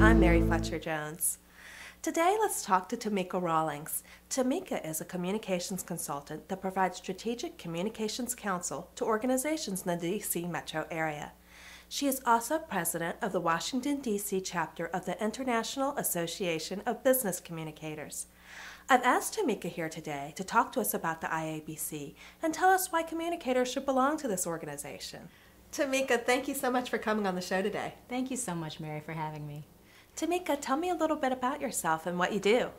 I'm Mary Fletcher Jones. Today, let's talk to Tomeka Rawlings. Tomeka is a communications consultant that provides strategic communications counsel to organizations in the D.C. metro area. She is also president of the Washington, D.C. chapter of the International Association of Business Communicators. I've asked Tomeka here today to talk to us about the IABC and tell us why communicators should belong to this organization. Tomeka, thank you so much for coming on the show today. Thank you so much, Mary, for having me. Tomeka, tell me a little bit about yourself and what you do.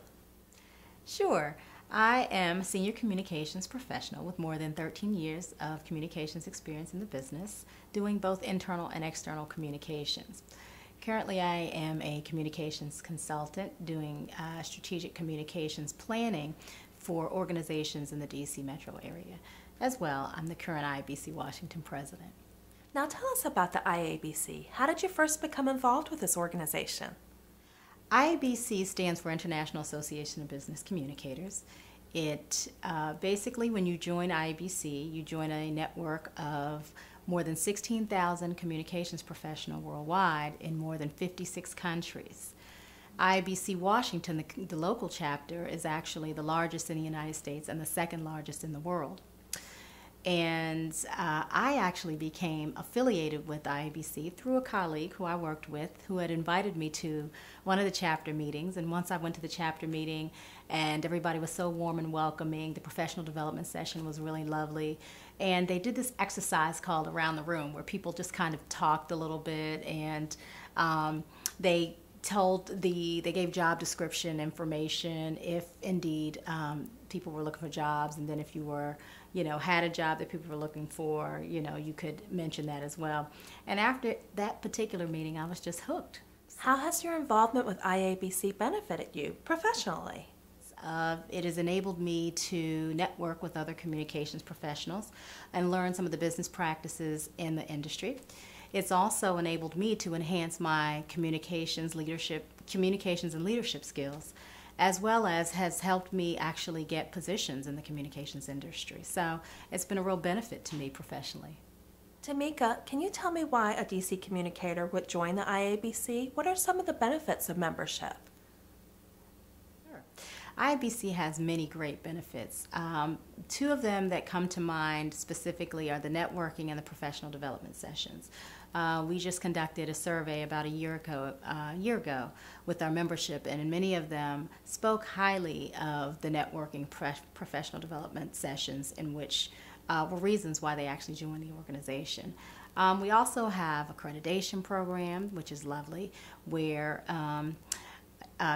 Sure. I am a senior communications professional with more than 13 years of communications experience in the business, doing both internal and external communications. Currently, I am a communications consultant doing strategic communications planning for organizations in the D.C. metro area. As well, I'm the current IABC Washington president. Now tell us about the IABC. How did you first become involved with this organization? IABC stands for International Association of Business Communicators. It basically, when you join IABC, you join a network of more than 16,000 communications professionals worldwide in more than 56 countries. IABC Washington, the local chapter, is actually the largest in the United States and the second largest in the world. And I actually became affiliated with IABC through a colleague who I worked with who had invited me to one of the chapter meetings. And once I went to the chapter meeting and everybody was so warm and welcoming, the professional development session was really lovely. And they did this exercise called Around the Room where people just kind of talked a little bit, and they gave job description information if indeed people were looking for jobs, and then if you were, had a job that people were looking for, you could mention that as well. And after that particular meeting, I was just hooked. How has your involvement with IABC benefited you professionally? It has enabled me to network with other communications professionals and learn some of the business practices in the industry. It's also enabled me to enhance my communications and leadership skills, as well as has helped me actually get positions in the communications industry. So it's been a real benefit to me professionally. Tomeka, can you tell me why a DC communicator would join the IABC? What are some of the benefits of membership? Sure. IABC has many great benefits. Two of them that come to mind specifically are the networking and the professional development sessions. We just conducted a survey about a year ago with our membership, and many of them spoke highly of the networking professional development sessions, in which were reasons why they actually joined the organization. We also have accreditation program, which is lovely, where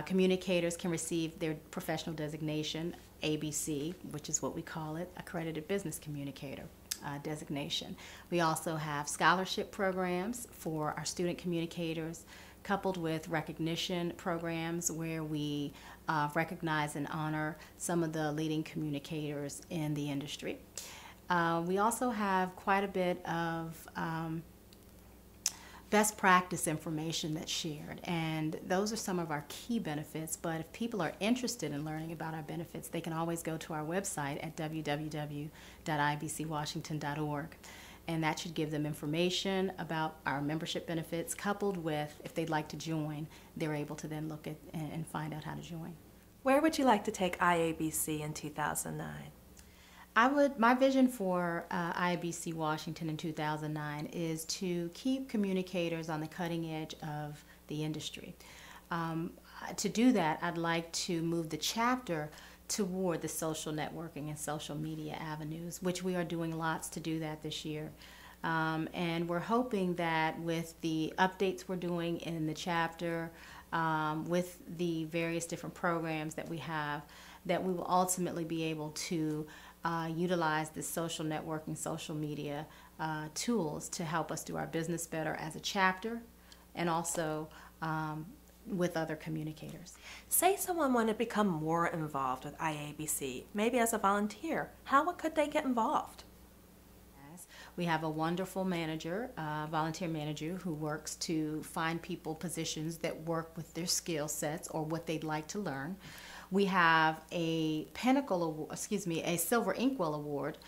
communicators can receive their professional designation, ABC, which is what we call it, Accredited Business Communicator designation. We also have scholarship programs for our student communicators, coupled with recognition programs where we recognize and honor some of the leading communicators in the industry. We also have quite a bit of best practice information that's shared, and those are some of our key benefits. But if people are interested in learning about our benefits, they can always go to our website at www.ibcwashington.org, and that should give them information about our membership benefits, coupled with, if they'd like to join, they're able to then look at and find out how to join. Where would you like to take IABC in 2009? My vision for IABC Washington in 2009 is to keep communicators on the cutting edge of the industry. To do that, I'd like to move the chapter toward the social networking and social media avenues, which we are doing lots to do that this year. And we're hoping that with the updates we're doing in the chapter, with the various different programs that we have, that we will ultimately be able to utilize the social networking, social media tools to help us do our business better as a chapter, and also with other communicators. Say someone wanted to become more involved with IABC, maybe as a volunteer. How could they get involved? We have a wonderful manager, volunteer manager, who works to find people positions that work with their skill sets or what they'd like to learn. We have a Silver Inkwell Award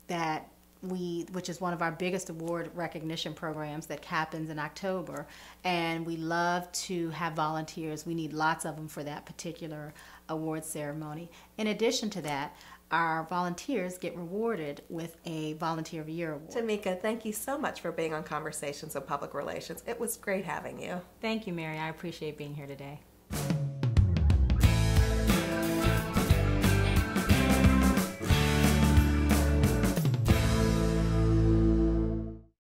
that which is one of our biggest award recognition programs that happens in October, and we love to have volunteers. We need lots of them for that particular award ceremony. In addition to that, our volunteers get rewarded with a Volunteer of the Year award. Tomeka, thank you so much for being on Conversations of Public Relations. It was great having you. Thank you, Mary. I appreciate being here today.